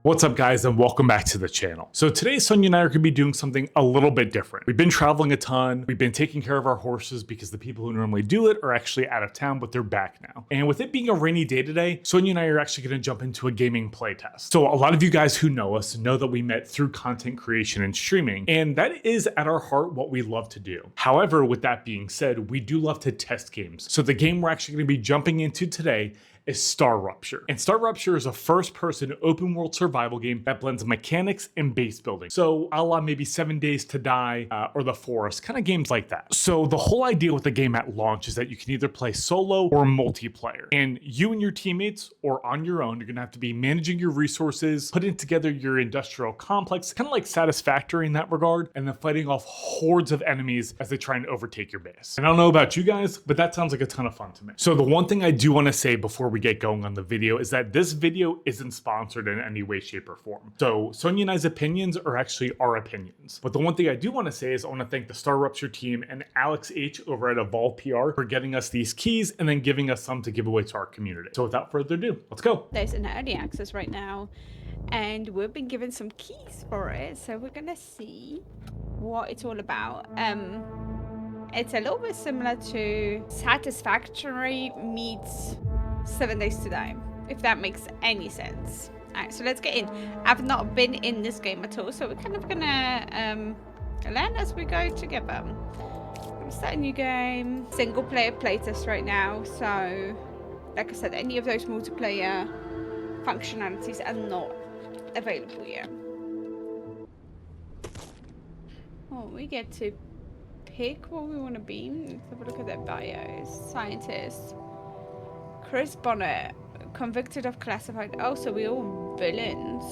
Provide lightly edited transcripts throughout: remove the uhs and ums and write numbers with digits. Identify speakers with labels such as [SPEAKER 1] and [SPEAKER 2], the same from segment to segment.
[SPEAKER 1] What's up guys and welcome back to the channel. So today Sonia and I are going to be doing something a little bit different. We've been traveling a ton, we've been taking care of our horses because the people who normally do it are actually out of town, but they're back now. And with it being a rainy day today, Sonia and I are actually going to jump into a gaming playtest. So a lot of you guys who know us know that we met through content creation and streaming, and that is at our heart what we love to do. However, with that being said, we do love to test games. So the game we're actually going to be jumping into today is StarRupture. And StarRupture is a first-person open-world survival game that blends mechanics and base building. So a la maybe 7 Days to Die or The Forest, kind of games like that. So the whole idea with the game at launch is that you can either play solo or multiplayer. And you and your teammates, or on your own, you're gonna have to be managing your resources, putting together your industrial complex, kind of like Satisfactory in that regard, and then fighting off hordes of enemies as they try and overtake your base. And I don't know about you guys, but that sounds like a ton of fun to me. So the one thing I do want to say before we get going on the video is that this video isn't sponsored in any way, shape, or form. So Sonia and I's opinions are actually our opinions. But the one thing I do want to say is I want to thank the StarRupture team and Alex H over at Evolve PR for getting us these keys and then giving us some to give away to our community. So without further ado, let's go.
[SPEAKER 2] There's an early access right now and we've been given some keys for it, so we're gonna see what it's all about. It's a little bit similar to Satisfactory meets 7 Days to Die, if that makes any sense. Alright, so let's get in. I've not been in this game at all, so we're kind of gonna learn as we go together. I'm gonna start a new game. Single player playtest right now, so like I said, any of those multiplayer functionalities are not available yet. Oh, we get to pick what we want to be. Let's have a look at their bios. Scientist. Chris Bonnet, convicted of classified. Oh, so we're all villains.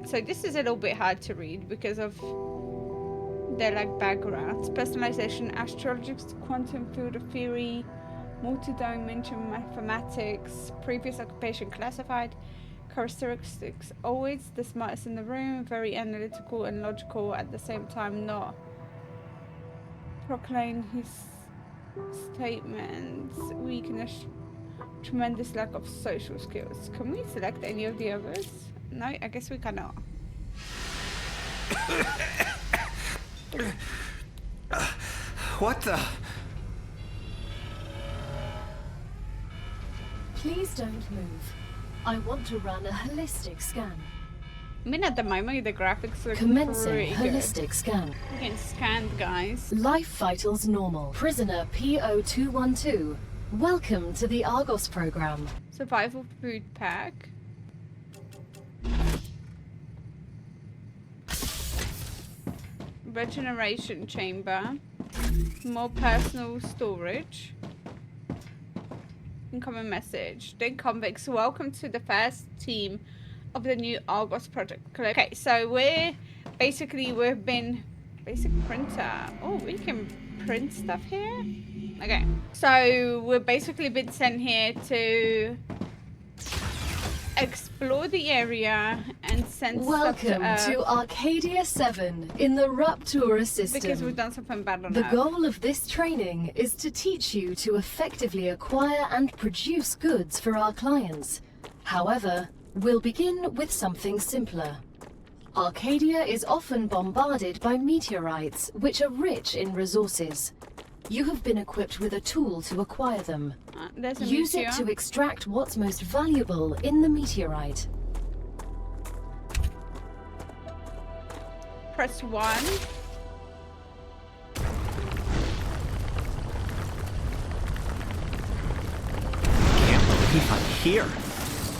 [SPEAKER 2] So this is a little bit hard to read because of their like backgrounds. Personalization, astrology, quantum field of theory, multi-dimensional mathematics, previous occupation classified, characteristics always the smartest in the room, very analytical and logical at the same time, not proclaim his statements, weakness, tremendous lack of social skills. Can we select any of the others? No, I guess we cannot.
[SPEAKER 3] What the?
[SPEAKER 4] Please don't move. I want to run a holistic scan.
[SPEAKER 2] I mean, at the moment, the graphics are
[SPEAKER 4] Commencing
[SPEAKER 2] pretty
[SPEAKER 4] holistic
[SPEAKER 2] good.
[SPEAKER 4] scan.
[SPEAKER 2] We're getting scanned, guys.
[SPEAKER 4] Life vitals normal. Prisoner PO212. Welcome to the Argos program.
[SPEAKER 2] Survival food pack. Regeneration chamber. More personal storage. Incoming message. Dead convicts, welcome to the first team of the new Argos project. Okay, so we've been basic printer. Oh, we can print stuff here. Okay, so we've basically been sent here to explore the area and send
[SPEAKER 4] Welcome
[SPEAKER 2] stuff
[SPEAKER 4] to Arcadia 7 in the Raptura system.
[SPEAKER 2] because we've done something bad on
[SPEAKER 4] The
[SPEAKER 2] Earth.
[SPEAKER 4] goal of this training is to teach you to effectively acquire and produce goods for our clients. However, we'll begin with something simpler. Arcadia is often bombarded by meteorites, which are rich in resources. You have been equipped with a tool to acquire them.
[SPEAKER 2] There's a
[SPEAKER 4] Use
[SPEAKER 2] meteor.
[SPEAKER 4] it to extract what's most valuable in the meteorite.
[SPEAKER 2] Press 1.
[SPEAKER 3] Can't believe I'm here.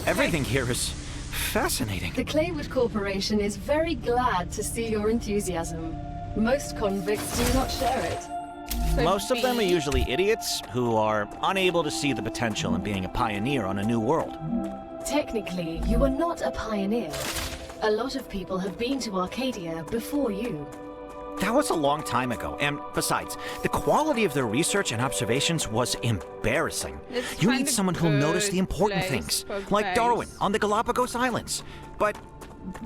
[SPEAKER 3] Everything here is fascinating.
[SPEAKER 4] The Claywood Corporation is very glad to see your enthusiasm. Most convicts do not share it.
[SPEAKER 2] So
[SPEAKER 5] Most of them are
[SPEAKER 2] B.
[SPEAKER 5] usually idiots who are unable to see the potential in being a pioneer on a new world.
[SPEAKER 4] Technically, you are not a pioneer. A lot of people have been to Arcadia before you.
[SPEAKER 5] That was a long time ago, and besides, the quality of their research and observations was embarrassing.
[SPEAKER 2] It's
[SPEAKER 5] You
[SPEAKER 2] kind
[SPEAKER 5] need
[SPEAKER 2] of
[SPEAKER 5] someone who'll notice the
[SPEAKER 2] good
[SPEAKER 5] important
[SPEAKER 2] place
[SPEAKER 5] things,
[SPEAKER 2] for
[SPEAKER 5] like
[SPEAKER 2] place.
[SPEAKER 5] Darwin on the Galapagos Islands, but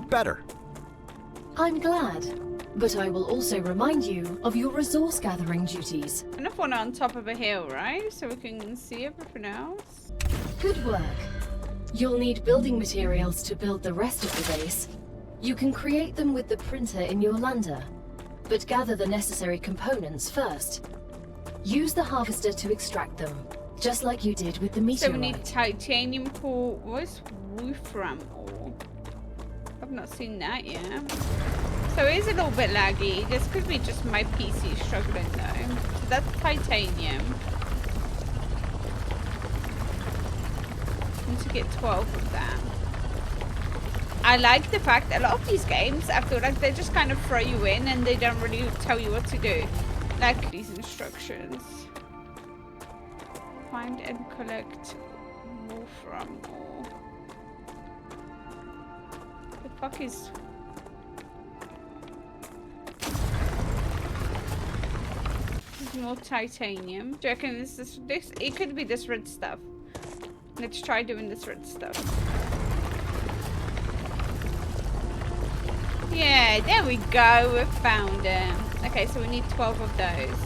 [SPEAKER 5] better.
[SPEAKER 4] I'm glad. But I will also remind you of your resource gathering duties.
[SPEAKER 2] Enough one on top of a hill, right? So we can see everything else.
[SPEAKER 4] Good work. You'll need building materials to build the rest of the base. You can create them with the printer in your lander, but gather the necessary components first. Use the harvester to extract them, just like you did with the meteorite.
[SPEAKER 2] So we need titanium core. What's wolfram ore? I've not seen that yet. So it is a little bit laggy. This could be just my PC struggling though. So that's titanium. Need to get 12 of that. I like the fact that a lot of these games, I feel like they just kind of throw you in and they don't really tell you what to do. Like these instructions. Find and collect wolfram ore. The fuck is... There's more titanium. Do you reckon this? It could be this red stuff. Let's try doing this red stuff. Yeah, there we go. We found it. Okay, so we need 12 of those.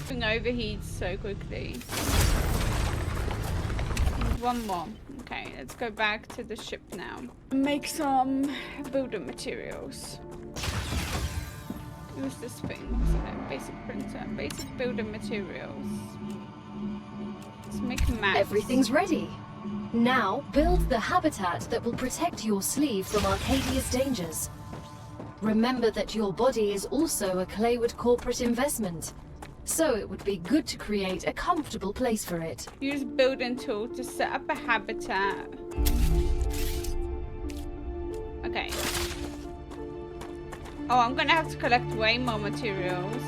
[SPEAKER 2] Thing overheats so quickly. One more. Okay, let's go back to the ship now. Make some building materials. What's this thing? What's it? Basic printer. Basic building materials. Let's make maps.
[SPEAKER 4] Everything's ready. Now, build the habitat that will protect your sleeve from Arcadia's dangers. Remember that your body is also a Claywood corporate investment, so it would be good to create a comfortable place for it.
[SPEAKER 2] Use building tool to set up a habitat. Okay. Oh, I'm gonna have to collect way more materials.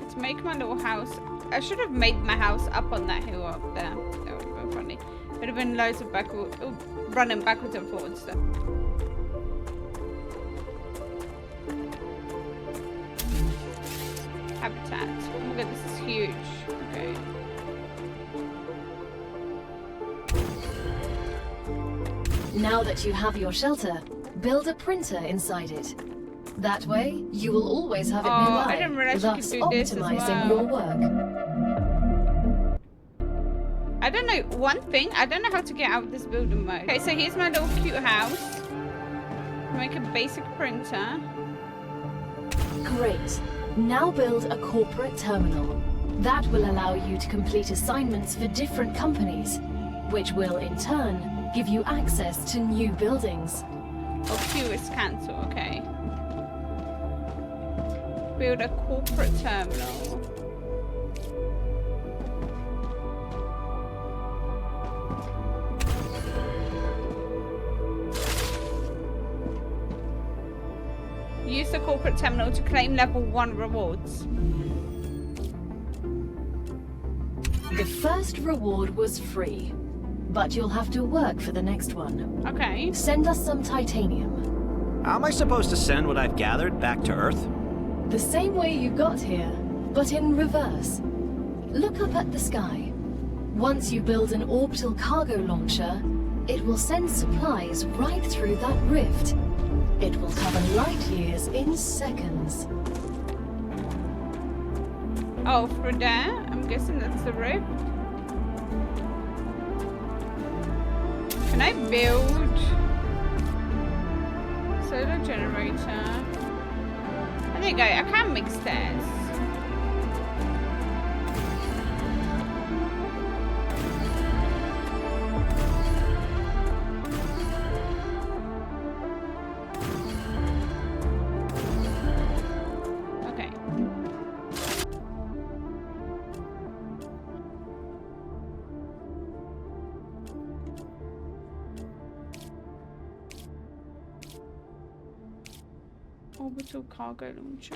[SPEAKER 2] Let's make my little house. I should have made my house up on that hill up there. That would have been funny. Would have been loads of running backwards and forwards though. Habitat. Oh my god, this is huge. Okay.
[SPEAKER 4] Now that you have your shelter, build a printer inside it. That way, you will always have it nearby,
[SPEAKER 2] I didn't realize you
[SPEAKER 4] thus
[SPEAKER 2] could do this as
[SPEAKER 4] optimizing
[SPEAKER 2] well.
[SPEAKER 4] your work.
[SPEAKER 2] I don't know, one thing, I don't know how to get out of this building mode. Okay, so here's my little cute house. Make a basic printer.
[SPEAKER 4] Great. Now build a corporate terminal. That will allow you to complete assignments for different companies, which will, in turn, give you access to new buildings.
[SPEAKER 2] Oh, Q is cancel, okay. Build a corporate terminal. Use the corporate terminal to claim level 1 rewards.
[SPEAKER 4] The first reward was free, but you'll have to work for the next one.
[SPEAKER 2] Okay.
[SPEAKER 4] Send us some titanium.
[SPEAKER 5] How am I supposed to send what I've gathered back to Earth?
[SPEAKER 4] The same way you got here, but in reverse. Look up at the sky. Once you build an orbital cargo launcher, it will send supplies right through that rift. It will cover light years in seconds.
[SPEAKER 2] Oh, through there? I'm guessing that's the rift. Can I build solar generator? Oh, there you go. I can make stairs. Okay. Orbital cargo launcher.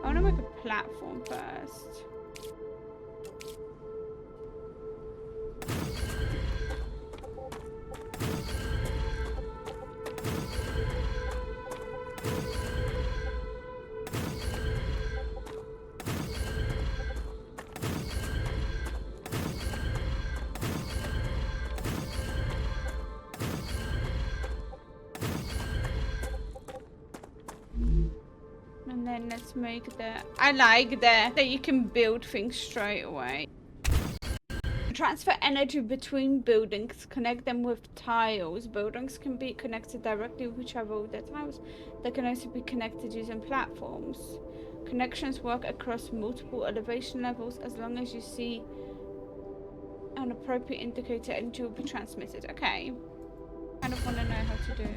[SPEAKER 2] I want to make a platform first. And then let's make I like that you can build things straight away. Transfer energy between buildings, connect them with tiles. Buildings can be connected directly with each other with their tiles. They can also be connected using platforms. Connections work across multiple elevation levels as long as you see an appropriate indicator energy will be transmitted. Okay. Kind of want to know how to do.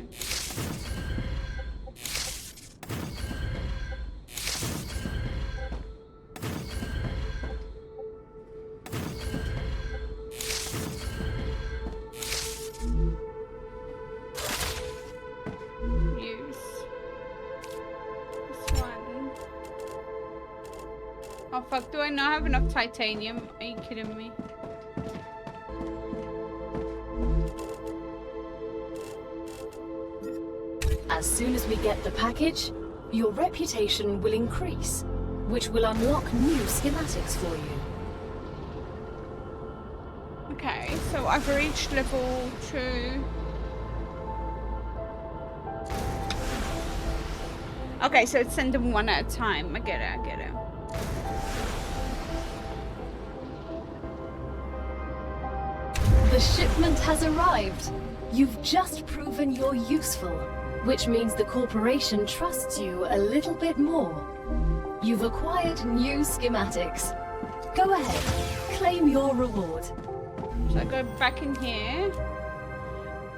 [SPEAKER 2] Oh fuck, do I not have enough titanium? Are you kidding me?
[SPEAKER 4] As soon as we get the package, your reputation will increase, which will unlock new schematics for you.
[SPEAKER 2] Okay, so I've reached level 2. Okay, so it's send them one at a time. I get it, I get it.
[SPEAKER 4] The shipment has arrived. You've just proven you're useful, which means the corporation trusts you a little bit more. You've acquired new schematics. Go ahead, claim your reward.
[SPEAKER 2] So I go back in here.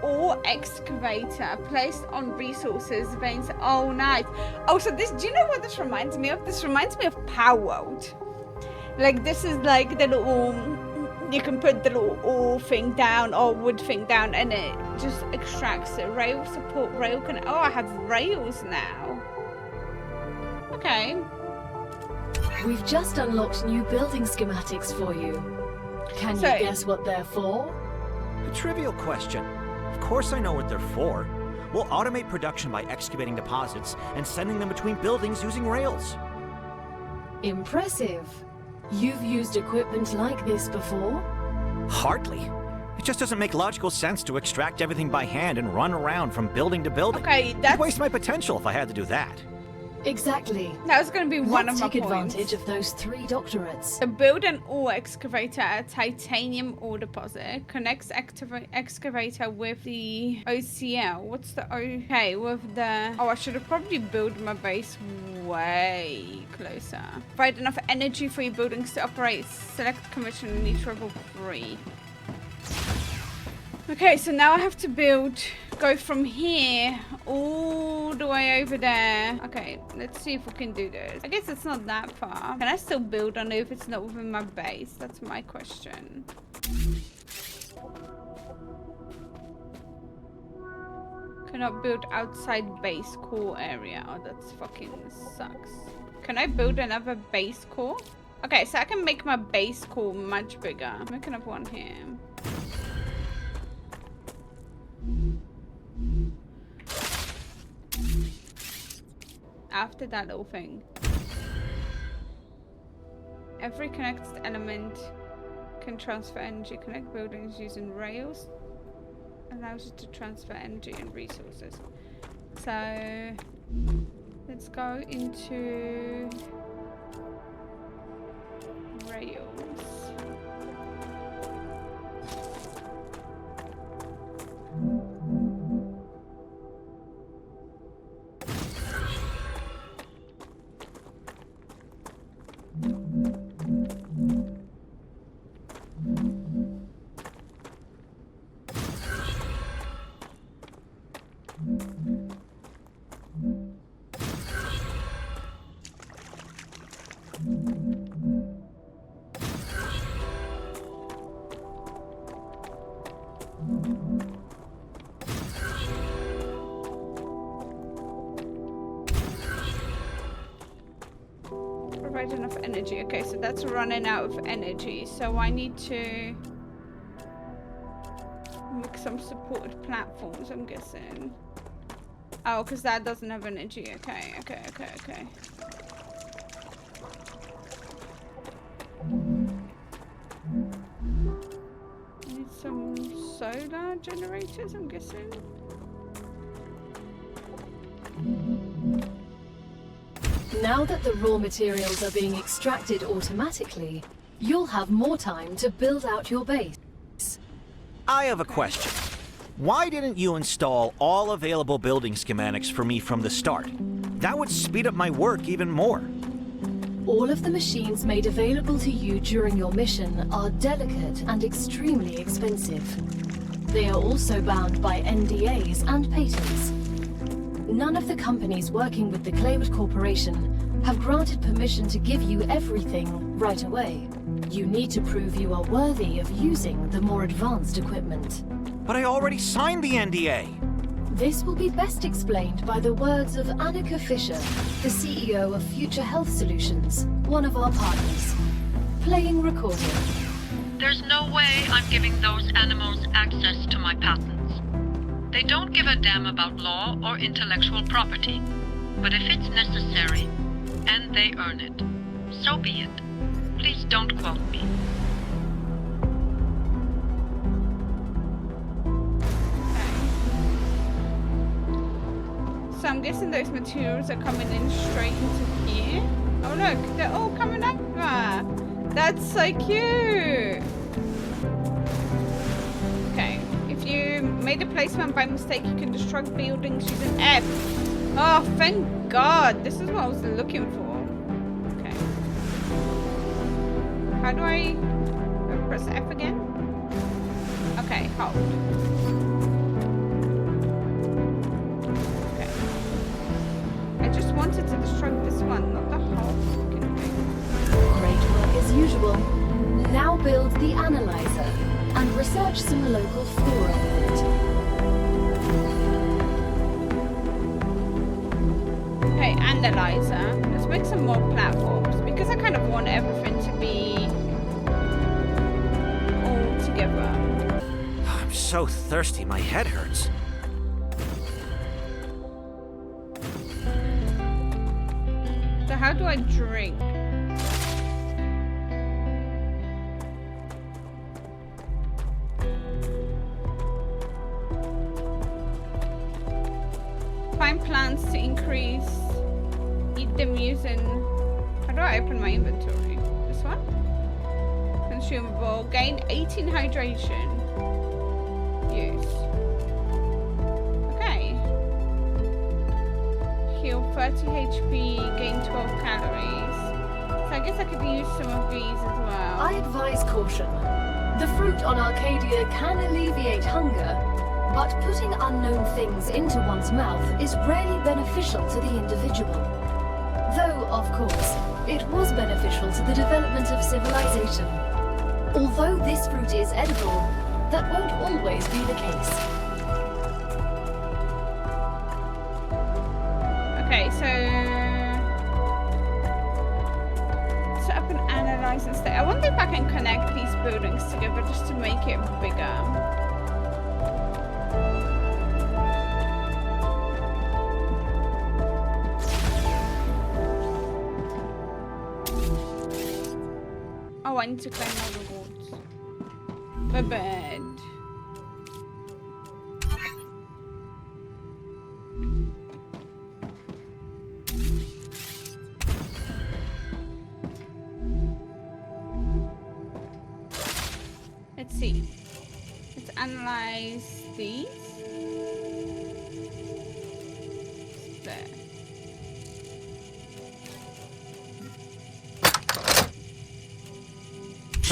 [SPEAKER 2] Or excavator placed on resources veins. Oh, nice. Oh, so this, do you know what this reminds me of? This reminds me of Power World. Like, this is like the little, you can put the little ore thing down or wood thing down and it just extracts it. Rail support, rail can, oh, I have rails now. Okay.
[SPEAKER 4] We've just unlocked new building schematics for you. Can you guess what they're for?
[SPEAKER 5] A trivial question. Of course I know what they're for. We'll automate production by excavating deposits and sending them between buildings using rails.
[SPEAKER 4] Impressive. You've used equipment like this before?
[SPEAKER 5] Hardly. It just doesn't make logical sense to extract everything by hand and run around from building to building.
[SPEAKER 2] Okay,
[SPEAKER 5] It'd waste my potential if I had to do that.
[SPEAKER 4] Exactly.
[SPEAKER 2] That was going to be one of my
[SPEAKER 4] Let's take
[SPEAKER 2] points.
[SPEAKER 4] advantage of those 3 doctorates.
[SPEAKER 2] So build an ore excavator at a titanium ore deposit. Connects excavator with the OCL. What's the okay with the? Oh, I should have probably built my base way closer. Provide enough energy for your buildings to operate. Select commission and each level 3. Okay, so now I have to go from here all the way over there. Okay, let's see if we can do this. I guess it's not that far. Can I still build on it if it's not within my base? That's my question. Cannot build outside base core area. Oh, that's fucking sucks. Can I build another base core? Okay, so I can make my base core much bigger. I'm making up one here. After that little thing. Every connected element can transfer energy. Connect buildings using rails. Allows you to transfer energy and resources. So let's go into rails. Provide enough energy. Okay, so that's running out of energy. So I need to make some supported platforms, I'm guessing. Oh, because that doesn't have energy. Okay. Need some solar generators, I'm guessing.
[SPEAKER 4] Now that the raw materials are being extracted automatically, you'll have more time to build out your base.
[SPEAKER 5] I have a question. Why didn't you install all available building schematics for me from the start? That would speed up my work even more.
[SPEAKER 4] All of the machines made available to you during your mission are delicate and extremely expensive. They are also bound by NDAs and patents. None of the companies working with the Claywood Corporation have granted permission to give you everything right away. You need to prove you are worthy of using the more advanced equipment.
[SPEAKER 5] But I already signed the NDA.
[SPEAKER 4] This will be best explained by the words of Annika Fisher, the CEO of Future Health Solutions, one of our partners. Playing recording.
[SPEAKER 6] There's no way I'm giving those animals access to my patents. They don't give a damn about law or intellectual property. But if it's necessary, and they earn it, so be it. Please don't quote me.
[SPEAKER 2] So I'm guessing those materials are coming in straight into here. Oh look, they're all coming up. That's so cute. Okay, if you made a placement by mistake, you can destruct buildings using F. Oh, thank God. This is what I was looking for. Okay. How do I press F again? Okay, hold. Okay. I just wanted to destruct this one, not the whole fucking thing.
[SPEAKER 4] Great work as usual. Now build the analyzer and research some local flora with it.
[SPEAKER 2] Okay, analyzer. Let's make some more platforms because I kind of want everything to be all together.
[SPEAKER 5] I'm so thirsty, my head hurts.
[SPEAKER 2] So how do I drink? Find plants to increase. Eat them using. How do I open my inventory? This one? Consumable. Gain 18 hydration. Use. Okay. Heal 30 HP. Gain 12 calories. So I guess I could use some of these as well.
[SPEAKER 4] I advise caution. The fruit on Arcadia can alleviate hunger, but putting unknown things into one's mouth is rarely beneficial to the individual. Though, of course, it was beneficial to the development of civilization. Although this fruit is edible, that won't always be the case.
[SPEAKER 2] Okay, so set up and analyze and stay. I wonder if I can connect these buildings together just to make it bigger. Oh, I need to claim more rewards. The bed. Let's see. Let's analyze these. There.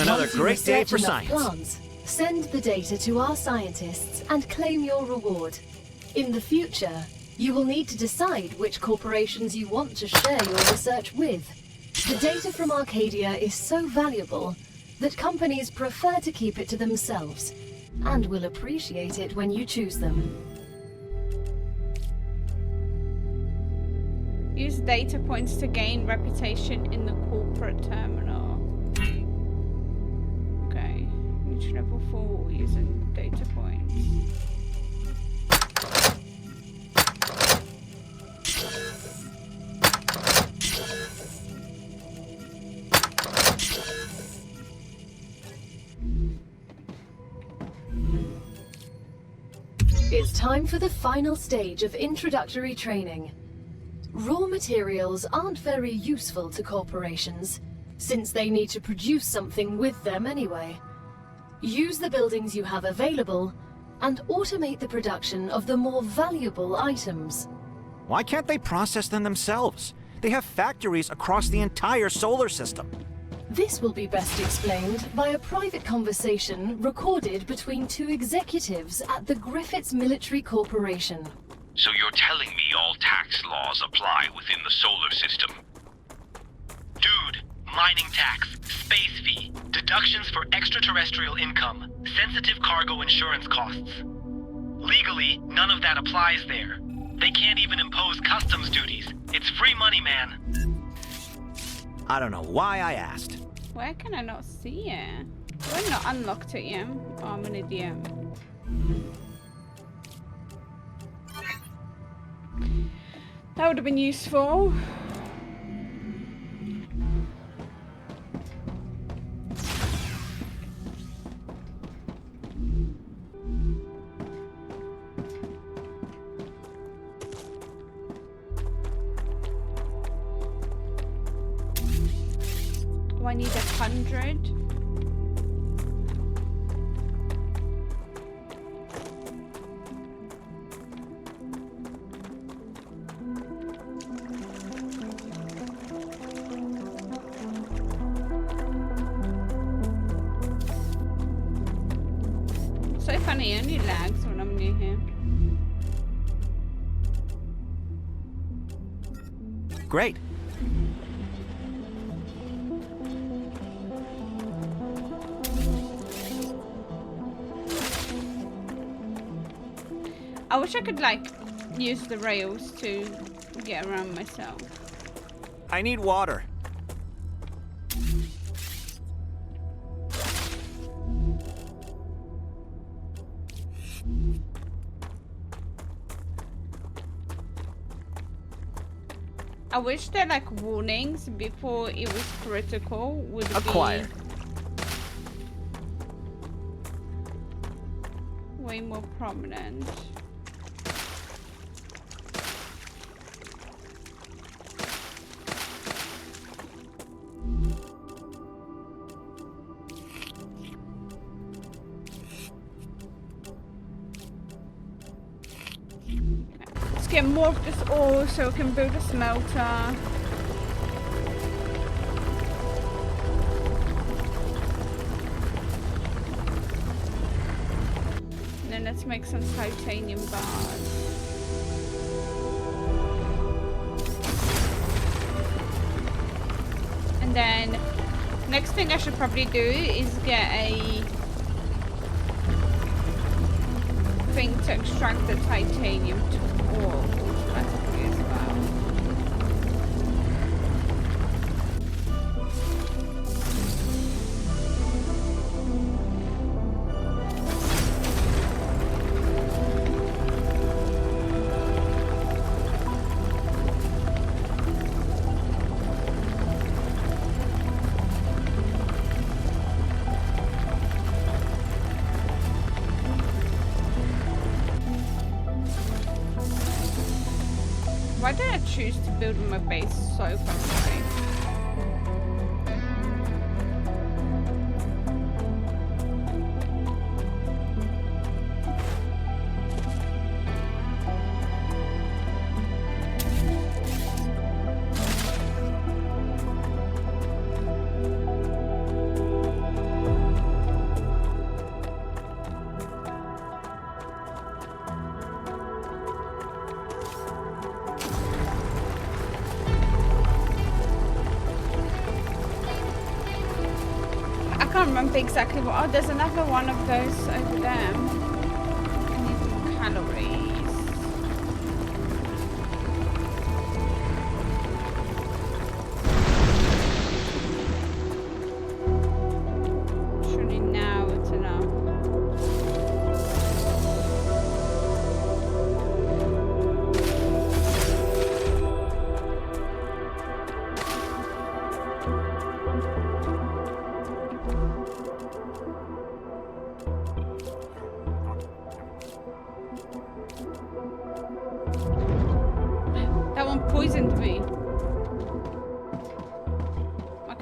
[SPEAKER 5] Another
[SPEAKER 4] Once you
[SPEAKER 5] great day
[SPEAKER 4] research
[SPEAKER 5] for
[SPEAKER 4] enough
[SPEAKER 5] science.
[SPEAKER 4] plants, send the data to our scientists and claim your reward. In the future, you will need to decide which corporations you want to share your research with. The data from Arcadia is so valuable that companies prefer to keep it to themselves, and will appreciate it when you choose them.
[SPEAKER 2] Use data points to gain reputation in the corporate terminal. Okay. Reach level 4 using data points.
[SPEAKER 4] It's time for the final stage of introductory training. Raw materials aren't very useful to corporations, since they need to produce something with them anyway. Use the buildings you have available, and automate the production of the more valuable items.
[SPEAKER 5] Why can't they process them themselves? They have factories across the entire solar system.
[SPEAKER 4] This will be best explained by a private conversation recorded between two executives at the Griffiths Military Corporation.
[SPEAKER 7] So you're telling me all tax laws apply within the solar system?
[SPEAKER 8] Dude, mining tax, space fee, deductions for extraterrestrial income, sensitive cargo insurance costs. Legally, none of that applies there. They can't even impose customs duties. It's free money, man.
[SPEAKER 5] I don't know why I asked.
[SPEAKER 2] Where can I not see it? We're not unlocked it yet. Oh, I'm an idiot. That would have been useful. I need 100. So funny, it only lags when I'm near here.
[SPEAKER 5] Great.
[SPEAKER 2] I wish I could like use the rails to get around myself.
[SPEAKER 5] I need water.
[SPEAKER 2] I wish there like warnings before it was critical would
[SPEAKER 5] Acquired.
[SPEAKER 2] be way more prominent. Let's get more of this ore so we can build a smelter. And then let's make some titanium bars. And then next thing I should probably do is get a thing to extract the titanium ore automatically as well. Why did I choose to build my base so far away? I can't remember exactly what. Oh, there's another one of those over there. I need more calories. Surely now it's enough.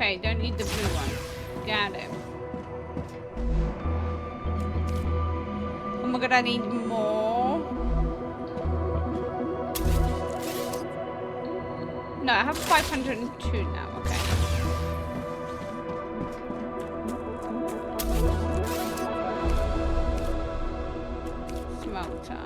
[SPEAKER 2] Okay, don't need the blue one. Got it. Oh my god, I need more. No, I have 502 now. Okay. Smelter.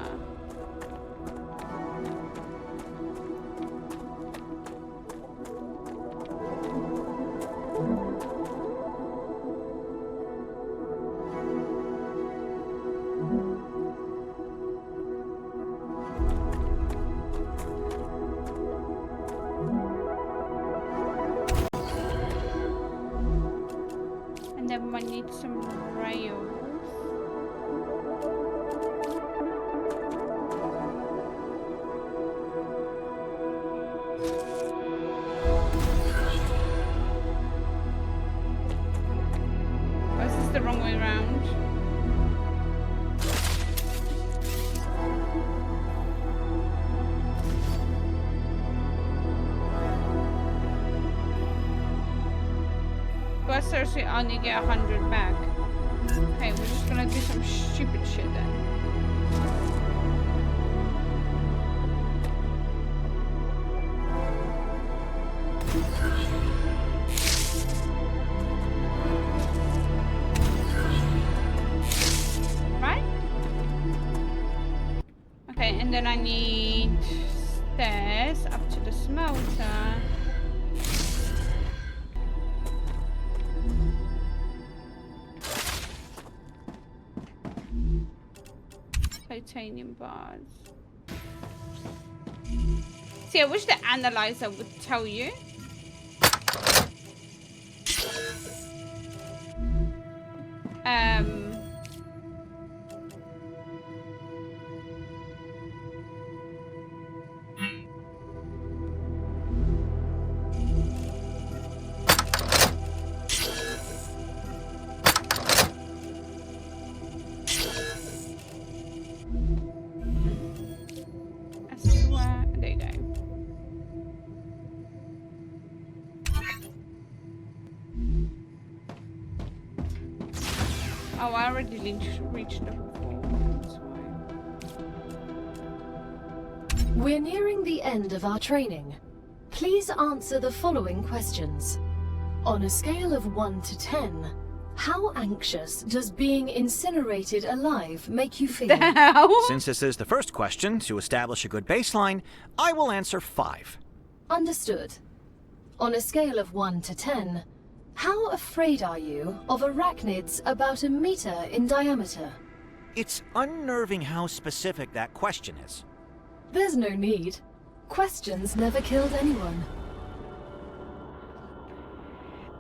[SPEAKER 2] And then I need some rails. Or is this the wrong way around? But seriously, I only get 100 back. Okay, we're just gonna do some stupid shit then. Right? Okay, and then I need stairs up to the smelter. Titanium bars. See, I wish the analyzer would tell you. I swear, there you go. Oh, I already reached the wall. That's why.
[SPEAKER 4] We're nearing the end of our training. Please answer the following questions. On a scale of 1 to 10, how anxious does being incinerated alive make you feel?
[SPEAKER 2] The hell?
[SPEAKER 5] Since this is the first question, to establish a good baseline, I will answer 5.
[SPEAKER 4] Understood. On a scale of 1 to 10, how afraid are you of arachnids about 1 meter in diameter?
[SPEAKER 5] It's unnerving how specific that question is.
[SPEAKER 4] There's no need. Questions never killed anyone.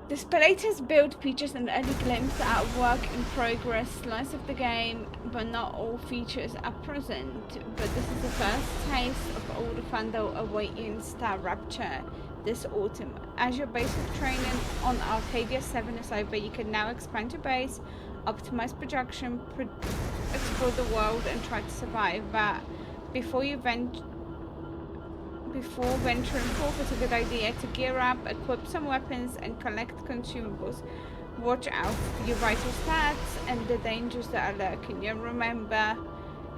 [SPEAKER 2] This playtest build features an early glimpse at work in progress slice of the game, but not all features are present. But this is the first taste of all the fun that will await you in StarRupture this autumn. As your basic training on Arcadia 7 is over, you can now expand your base, optimize production, explore the world, and try to survive. But before venturing forth, it's a good idea to gear up, equip some weapons, and collect consumables. Watch out for your vital stats and the dangers that are lurking. You remember,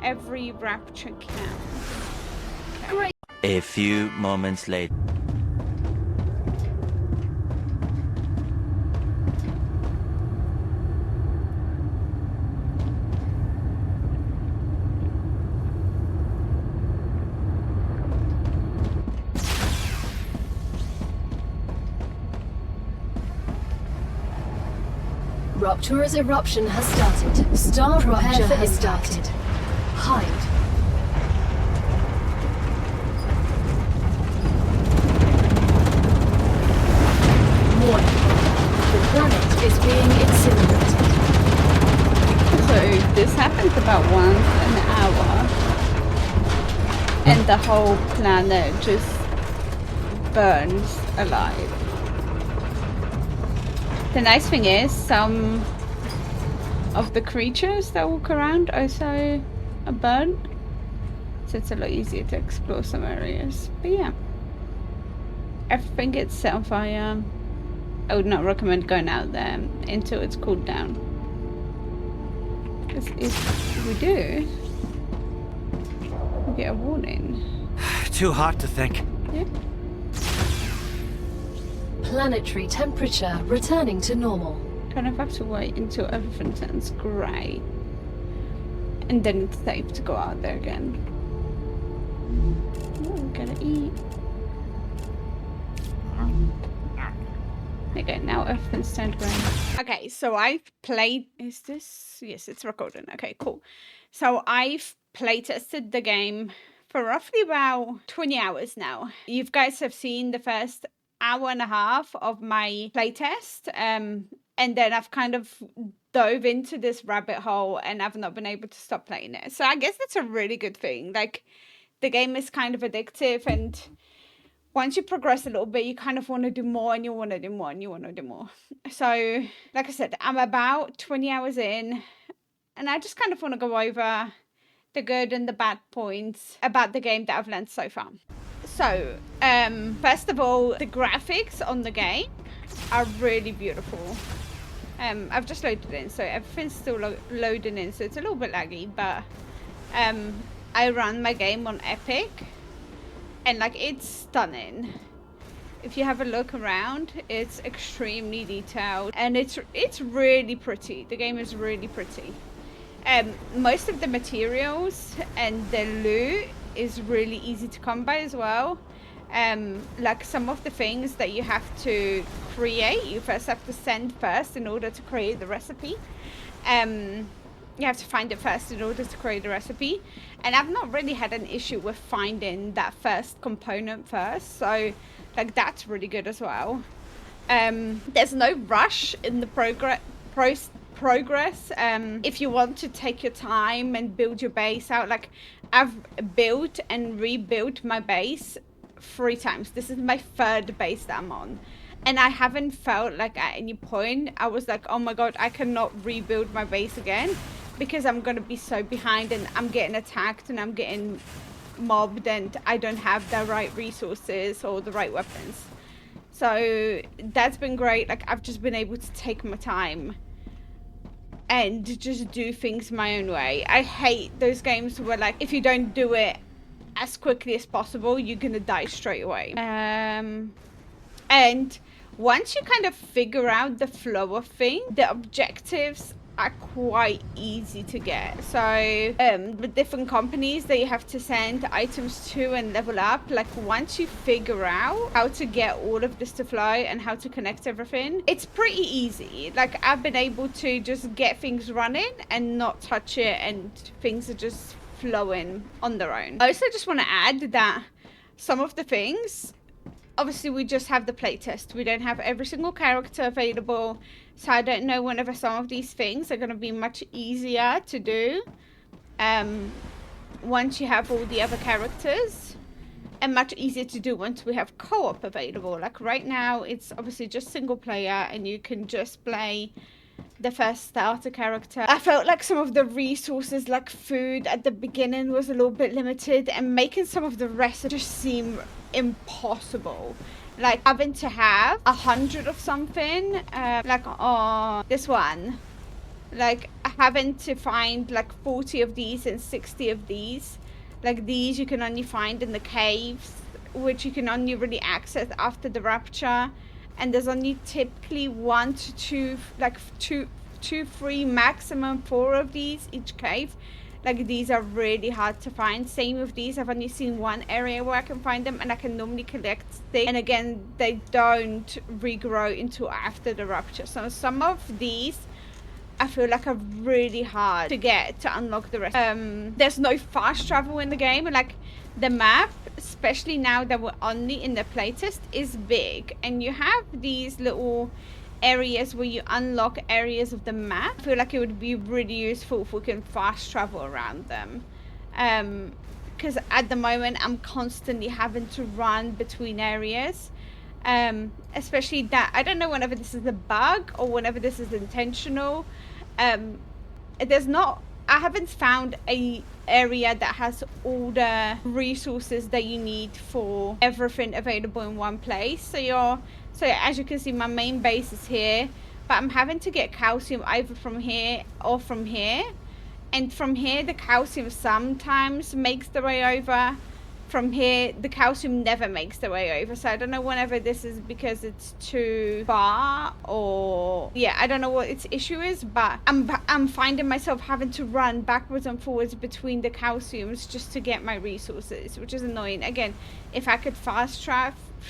[SPEAKER 2] every rapture counts. Okay.
[SPEAKER 4] Great.
[SPEAKER 9] A few moments later.
[SPEAKER 4] Rupture's eruption has started. StarRupture has started. Hide. Warning. The planet is being incinerated.
[SPEAKER 2] So this happens about once an hour, and the whole planet just burns alive. The nice thing is, some of the creatures that walk around also are burnt, so it's a lot easier to explore some areas. But yeah, everything gets set on fire. I would not recommend going out there until it's cooled down. Because if we do, we get a warning.
[SPEAKER 5] Too hot to think.
[SPEAKER 2] Yeah.
[SPEAKER 4] Planetary temperature returning to normal.
[SPEAKER 2] Kind of have to wait until everything turns grey. And then it's safe to go out there again. Oh, we gotta eat. Okay, now everything's turned grey. Okay, so I've played... Is this... Yes, it's recording. Okay, cool. So I've playtested the game for roughly about 20 hours now. You guys have seen the first hour and a half of my playtest. And then I've kind of dove into this rabbit hole and I've not been able to stop playing it. So I guess that's a really good thing. Like, the game is kind of addictive, and once you progress a little bit, you kind of want to do more and you want to do more and you want to do more. So, like I said, I'm about 20 hours in and I just kind of want to go over the good and the bad points about the game that I've learned so far. So, first of all, the graphics on the game are really beautiful. I've just loaded in, so everything's still loading in, so it's a little bit laggy, but I run my game on Epic, and like, it's stunning. If you have a look around, it's extremely detailed, and it's really pretty. The game is really pretty. Most of the materials and the loot is really easy to come by as well. Like, some of the things that you have to create, you first have to send first in order to create the recipe. You have to find it first in order to create the recipe. And I've not really had an issue with finding that first component first. So, like, that's really good as well. There's no rush in the progress. If you want to take your time and build your base out, like, I've built and rebuilt my base 3 times. This is my 3rd base that I'm on, and I haven't felt like at any point I was like, oh my god, I cannot rebuild my base again, because I'm gonna be so behind and I'm getting attacked and I'm getting mobbed and I don't have the right resources or the right weapons. So that's been great. Like, I've just been able to take my time and just do things my own way. I hate those games where, like, if you don't do it as quickly as possible, you're gonna die straight away. And once you kind of figure out the flow of things, the objectives are quite easy to get. So the different companies that you have to send items to and level up, like, once you figure out how to get all of this to flow and how to connect everything, it's pretty easy. Like, I've been able to just get things running and not touch it, and things are just flowing on their own. I also just want to add that some of the things, obviously we just have the playtest, we don't have every single character available, so I don't know whenever some of these things are going to be much easier to do once you have all the other characters, and much easier to do once we have co-op available. Like, right now it's obviously just single player and you can just play the first starter character. I felt like some of the resources, like food at the beginning, was a little bit limited, and making some of the rest just seem impossible. Like, having to have 100 of something, like, oh, this one, like, having to find like 40 of these and 60 of these. Like, these you can only find in the caves, which you can only really access after the Rapture. And there's only typically 1 to 2, like 2, 3, maximum 4 of these each cave. Like, these are really hard to find. Same with these. I've only seen one area where I can find them, and I can normally collect things. And again, they don't regrow until after the Rapture. So some of these I feel like are really hard to get to unlock the rest. There's no fast travel in the game. Like, the map, especially now that we're only in the playtest, is big, and you have these little areas where you unlock areas of the map. I feel like it would be really useful if we can fast travel around them, because at the moment I'm constantly having to run between areas, especially that, I don't know whenever this is a bug or whenever this is intentional. There's not I haven't found a area that has all the resources that you need for everything available in one place. So as you can see, my main base is here, but I'm having to get calcium either from here or from here. And from here, the calcium sometimes makes the way over. From here, the calcium never makes the way over. So I don't know whenever this is because it's too far, or yeah, I don't know what its issue is, but I'm finding myself having to run backwards and forwards between the calciums just to get my resources, which is annoying. Again, if I could fast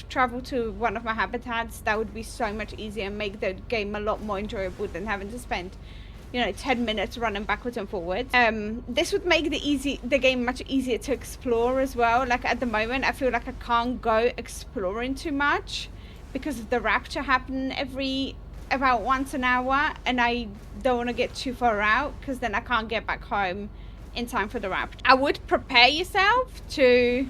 [SPEAKER 2] travel to one of my habitats, that would be so much easier and make the game a lot more enjoyable than having to spend, you know, 10 minutes running backwards and forwards. This would make the game much easier to explore as well. Like at the moment, I feel like I can't go exploring too much because of the rapture happening every about once an hour, and I don't want to get too far out because then I can't get back home in time for the rapture. I would prepare yourself to,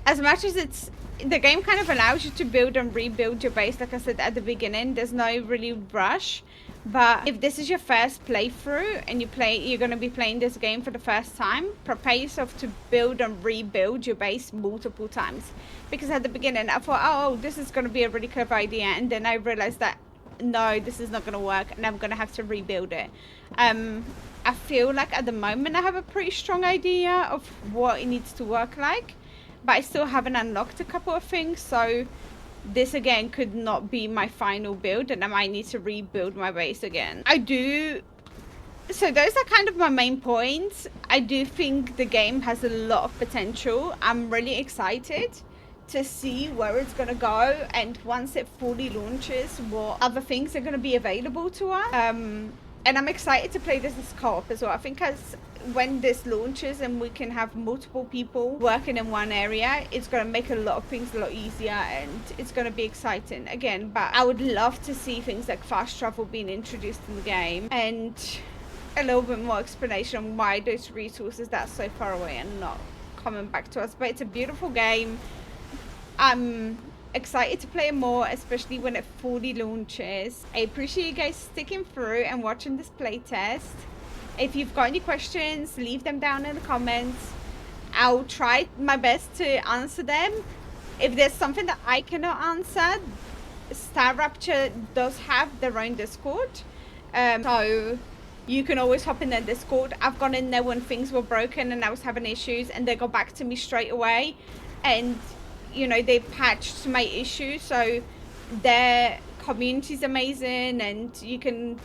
[SPEAKER 2] as much as the game kind of allows you to build and rebuild your base, like I said at the beginning, there's no really rush. But if this is your first playthrough and you're going to be playing this game for the first time, prepare yourself to build and rebuild your base multiple times. Because at the beginning I thought, oh, this is going to be a really clever idea, and then I realized that no, this is not going to work and I'm going to have to rebuild it. I feel like at the moment I have a pretty strong idea of what it needs to work like, but I still haven't unlocked a couple of things, so this again could not be my final build and I might need to rebuild my base again. So those are kind of my main points. I do think the game has a lot of potential. I'm really excited to see where it's going to go, and once it fully launches, what other things are going to be available to us. And I'm excited to play this as co-op as well. I think when this launches and we can have multiple people working in one area, it's going to make a lot of things a lot easier, and it's going to be exciting again. But I would love to see things like fast travel being introduced in the game, and a little bit more explanation on why those resources that are so far away are not coming back to us. But it's a beautiful game. I'm excited to play more, especially when it fully launches. I appreciate you guys sticking through and watching this playtest. If you've got any questions, leave them down in the comments. I'll try my best to answer them. If there's something that I cannot answer, StarRupture does have their own Discord. So you can always hop in their Discord. I've gone in there when things were broken and I was having issues, and they got back to me straight away. And, you know, they patched my issue. So their community's amazing, and you can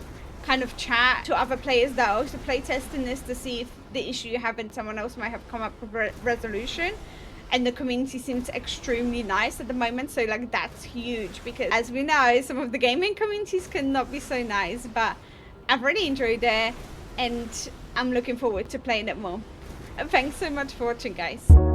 [SPEAKER 2] kind of chat to other players that are also playtesting this to see if the issue you have and someone else might have come up with a resolution. And the community seems extremely nice at the moment, so like that's huge, because as we know, some of the gaming communities cannot be so nice. But I've really enjoyed it and I'm looking forward to playing it more. And thanks so much for watching, guys.